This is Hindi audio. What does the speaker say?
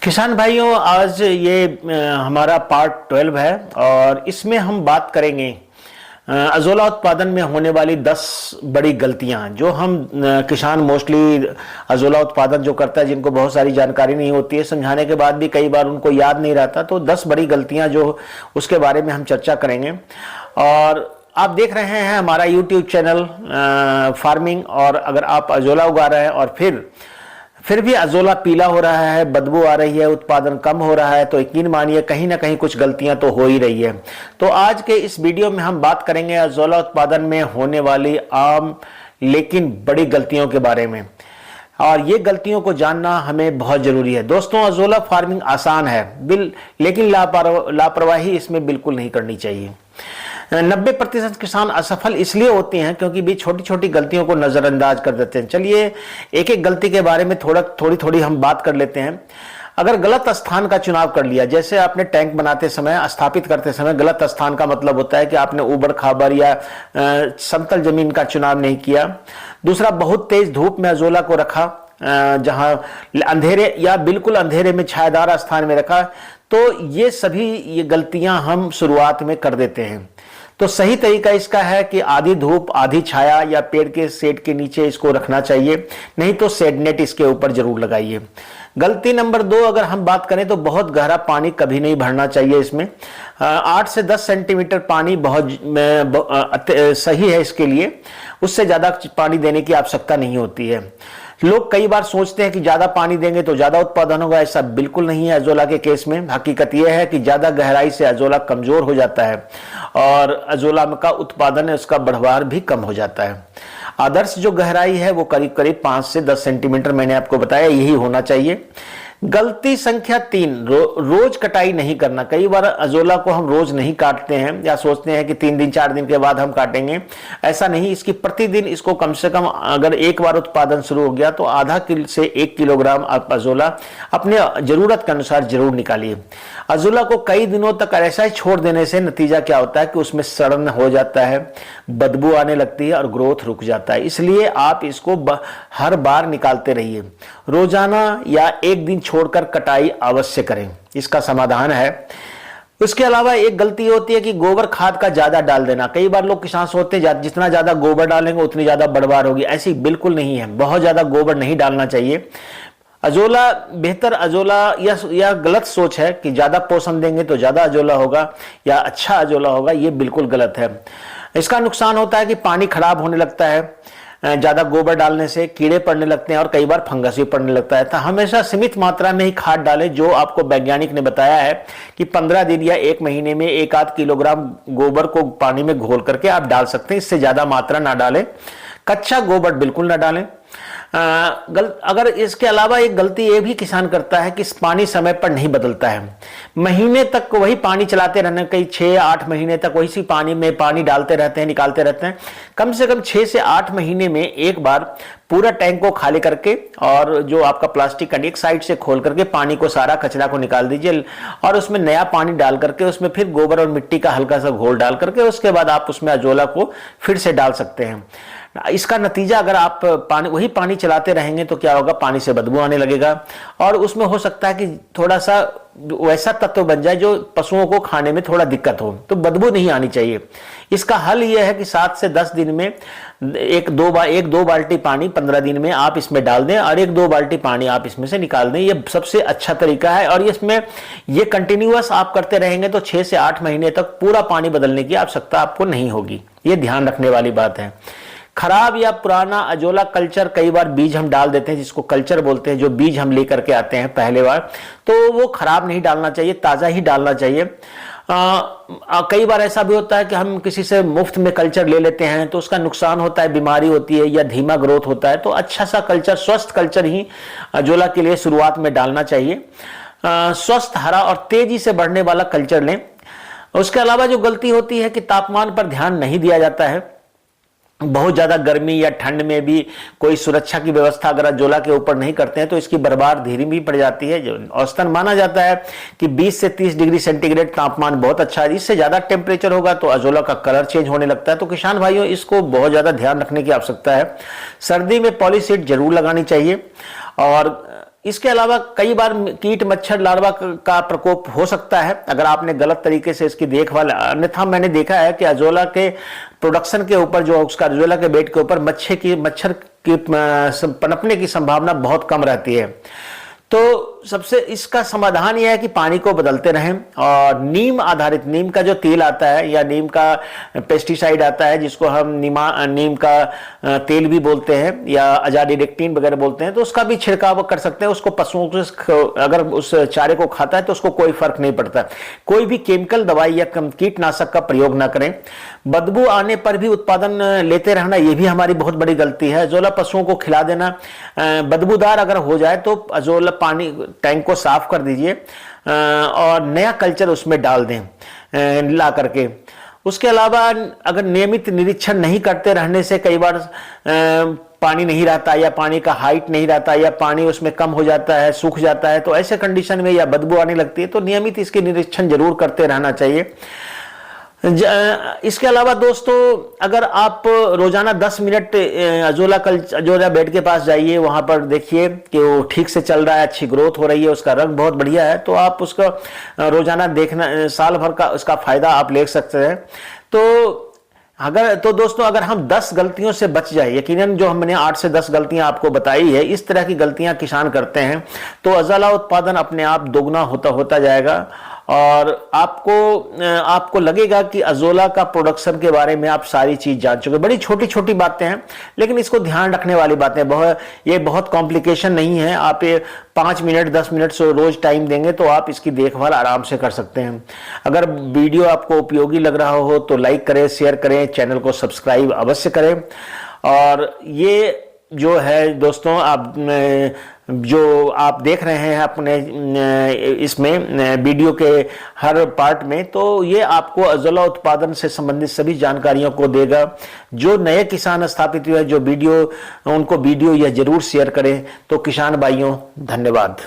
किसान भाइयों, आज ये हमारा पार्ट 12 है और इसमें हम बात करेंगे अजोला उत्पादन में होने वाली 10 बड़ी गलतियां जो हम किसान मोस्टली अजोला उत्पादन जो करता है, जिनको बहुत सारी जानकारी नहीं होती है, समझाने के बाद भी कई बार उनको याद नहीं रहता। तो 10 बड़ी गलतियां जो उसके बारे में हम चर्चा करेंगे। और आप देख रहे हैं हमारा यूट्यूब चैनल फार्मिंग, और अगर आप अजोला उगा रहे हैं और फिर भी अजोला पीला हो रहा है, बदबू आ रही है, उत्पादन कम हो रहा है, तो यकीन मानिए कहीं ना कहीं कुछ गलतियां तो हो ही रही है। तो आज के इस वीडियो में हम बात करेंगे अजोला उत्पादन में होने वाली आम लेकिन बड़ी गलतियों के बारे में, और ये गलतियों को जानना हमें बहुत जरूरी है। दोस्तों, अजोला फार्मिंग आसान है लेकिन लापरवाही इसमें बिल्कुल नहीं करनी चाहिए। 90% किसान असफल इसलिए होते हैं क्योंकि भी छोटी छोटी गलतियों को नजरअंदाज कर देते हैं। चलिए एक एक गलती के बारे में थोड़ी हम बात कर लेते हैं। अगर गलत स्थान का चुनाव कर लिया, जैसे आपने टैंक बनाते समय, स्थापित करते समय गलत स्थान का मतलब होता है कि आपने ऊबड़ खाबड़ या समतल जमीन का चुनाव नहीं किया। दूसरा, बहुत तेज धूप में अजोला को रखा, जहां अंधेरे या बिल्कुल अंधेरे में छायादार स्थान में रखा। तो ये गलतियां हम शुरुआत में कर देते हैं। तो सही तरीका इसका है कि आधी धूप आधी छाया या पेड़ के शेड के नीचे इसको रखना चाहिए, नहीं तो शेड नेट इसके ऊपर जरूर लगाइए। गलती नंबर 2, अगर हम बात करें तो बहुत गहरा पानी कभी नहीं भरना चाहिए। इसमें 8 से 10 सेंटीमीटर पानी बहुत सही है इसके लिए, उससे ज्यादा पानी देने की आवश्यकता नहीं होती है। लोग कई बार सोचते हैं कि ज्यादा पानी देंगे तो ज्यादा उत्पादन होगा, ऐसा बिल्कुल नहीं है। अजोला के केस में हकीकत यह है कि ज्यादा गहराई से अजोला कमजोर हो जाता है और अजोला का उत्पादन है उसका बढ़वार भी कम हो जाता है। आदर्श जो गहराई है वो करीब करीब 5 से 10 सेंटीमीटर, मैंने आपको बताया, यही होना चाहिए। गलती संख्या 3, रोज कटाई नहीं करना। कई बार अजोला को हम रोज नहीं काटते हैं या सोचते हैं कि 3 दिन 4 दिन के बाद हम काटेंगे। ऐसा नहीं, इसकी प्रतिदिन इसको कम से कम, अगर एक बार उत्पादन शुरू हो गया तो आधा किलो से 1 किलोग्राम आप अजोला अपने जरूरत के अनुसार जरूर निकालिए। अजोला को कई दिनों तक ऐसा ही छोड़ देने से नतीजा क्या होता है कि उसमें सड़न हो जाता है, बदबू आने लगती है और ग्रोथ रुक जाता है। इसलिए आप इसको हर बार निकालते रहिए। रोजाना या एक दिन छोड़कर कटाई अवश्य करें, इसका समाधान है। उसके अलावा एक गलती होती है कि गोबर खाद का ज्यादा डाल देना। कई बार लोग किसान सोचते हैं जितना ज्यादा गोबर डालेंगे उतनी ज्यादा बढ़वार होगी, ऐसी बिल्कुल नहीं है। बहुत ज्यादा गोबर नहीं डालना चाहिए। अजोला बेहतर अजोला या गलत सोच है कि ज्यादा पोषण देंगे तो ज्यादा अजोला होगा या अच्छा अजोला होगा, ये बिल्कुल गलत है। इसका नुकसान होता है कि पानी खराब होने लगता है, ज्यादा गोबर डालने से कीड़े पड़ने लगते हैं और कई बार फंगस भी पड़ने लगता है। तो हमेशा सीमित मात्रा में ही खाद डालें। जो आपको वैज्ञानिक ने बताया है कि 15 दिन या 1 महीने में 1-8 किलोग्राम गोबर को पानी में घोल करके आप डाल सकते हैं, इससे ज्यादा मात्रा ना डालें। कच्चा गोबर बिल्कुल ना डालें। अगर इसके अलावा एक गलती ये भी किसान करता है कि पानी समय पर नहीं बदलता है। महीने तक वही पानी चलाते रहने, कई 6-8 महीने तक वही सी पानी में पानी डालते रहते हैं, निकालते रहते हैं। कम से कम 6 से 8 महीने में एक बार पूरा टैंक को खाली करके और जो आपका प्लास्टिक का एक साइड से खोल करके पानी को, सारा कचरा को निकाल दीजिए और उसमें नया पानी डाल करके उसमें फिर गोबर और मिट्टी का हल्का सा घोल डाल करके उसके बाद आप उसमें अजोला को फिर से डाल सकते हैं। इसका नतीजा, अगर आप वही पानी चलाते रहेंगे तो क्या होगा, पानी से बदबू आने लगेगा और उसमें हो सकता है कि थोड़ा सा वैसा तत्व बन जाए जो पशुओं को खाने में थोड़ा दिक्कत हो, तो बदबू नहीं आनी चाहिए। इसका हल यह है कि 7 से 10 दिन में एक दो बाल्टी पानी 15 दिन में आप इसमें डाल दें और 1-2 बाल्टी पानी आप इसमें से निकाल दें। ये सबसे अच्छा तरीका है और इसमें ये कंटिन्यूअस आप करते रहेंगे तो 6 से 8 महीने तक पूरा पानी बदलने की आवश्यकता आपको नहीं होगी। ये ध्यान रखने वाली बात है। खराब या पुराना अजोला कल्चर, कई बार बीज हम डाल देते हैं जिसको कल्चर बोलते हैं, जो बीज हम लेकर के आते हैं पहले बार, तो वो खराब नहीं डालना चाहिए, ताजा ही डालना चाहिए। कई बार ऐसा भी होता है कि हम किसी से मुफ्त में कल्चर ले लेते हैं तो उसका नुकसान होता है, बीमारी होती है या धीमा ग्रोथ होता है। तो अच्छा सा कल्चर, स्वस्थ कल्चर ही अजोला के लिए शुरुआत में डालना चाहिए। स्वस्थ, हरा और तेजी से बढ़ने वाला कल्चर लें। उसके अलावा जो गलती होती है कि तापमान पर ध्यान नहीं दिया जाता है। बहुत ज्यादा गर्मी या ठंड में भी कोई सुरक्षा की व्यवस्था अगर अजोला के ऊपर नहीं करते हैं तो इसकी बर्बाद धीरे भी पड़ जाती है। जो औसतन माना जाता है कि 20 से 30 डिग्री सेंटीग्रेड तापमान बहुत अच्छा है। इससे ज्यादा टेम्परेचर होगा तो अजोला का कलर चेंज होने लगता है। तो किसान भाइयों, इसको बहुत ज्यादा ध्यान रखने की आवश्यकता है। सर्दी में पॉलीसीड जरूर लगानी चाहिए और इसके अलावा कई बार कीट मच्छर लार्वा का प्रकोप हो सकता है अगर आपने गलत तरीके से इसकी देखभाल, अन्यथा मैंने देखा है कि अजोला के प्रोडक्शन के ऊपर, जो उसका अजोला के बेड के ऊपर मच्छर की पनपने की संभावना बहुत कम रहती है। तो सबसे इसका समाधान यह है कि पानी को बदलते रहें, और नीम आधारित, नीम का जो तेल आता है या नीम का पेस्टिसाइड आता है जिसको हम नीम का तेल भी बोलते हैं या अजाडिरेक्टिन वगैरह बोलते हैं, तो उसका भी छिड़काव कर सकते हैं। उसको पशुओं को अगर उस चारे को खाता है तो उसको कोई फर्क नहीं पड़ता। कोई भी केमिकल दवाई या कीटनाशक का प्रयोग ना करें। बदबू आने पर भी उत्पादन लेते रहना, यह भी हमारी बहुत बड़ी गलती है। अजोला पशुओं को खिला देना, बदबूदार अगर हो जाए तो अजोला पानी टैंक को साफ कर दीजिए और नया कल्चर उसमें डाल दें ला करके। उसके अलावा अगर नियमित निरीक्षण नहीं करते रहने से कई बार पानी नहीं रहता या पानी का हाइट नहीं रहता या पानी उसमें कम हो जाता है, सूख जाता है, तो ऐसे कंडीशन में या बदबू आने लगती है, तो नियमित इसके निरीक्षण जरूर करते रहना चाहिए। इसके अलावा दोस्तों, अगर आप रोजाना 10 मिनट अजोला बेड के पास जाइए, वहां पर देखिए कि वो ठीक से चल रहा है, अच्छी ग्रोथ हो रही है, उसका रंग बहुत बढ़िया है, तो आप उसका रोजाना देखना, साल भर का उसका फायदा आप ले सकते हैं। तो दोस्तों, अगर हम 10 गलतियों से बच जाए, यकीनन जो हमने 8 से 10 गलतियां आपको बताई है, इस तरह की गलतियां किसान करते हैं, तो अजोला उत्पादन अपने आप दोगुना होता जाएगा और आपको लगेगा कि अजोला का प्रोडक्शन के बारे में आप सारी चीज जान चुके। बड़ी छोटी छोटी बातें हैं, लेकिन इसको ध्यान रखने वाली बातें, ये बहुत कॉम्प्लिकेशन नहीं है। आप ये 5 मिनट 10 मिनट से रोज टाइम देंगे तो आप इसकी देखभाल आराम से कर सकते हैं। अगर वीडियो आपको उपयोगी लग रहा हो तो लाइक करें, शेयर करें, चैनल को सब्सक्राइब अवश्य करें। और ये जो है दोस्तों, जो आप देख रहे हैं अपने इसमें वीडियो के हर पार्ट में, तो ये आपको अजोला उत्पादन से संबंधित सभी जानकारियों को देगा। जो नए किसान स्थापित हुए, जो उनको वीडियो यह जरूर शेयर करें। तो किसान भाइयों, धन्यवाद।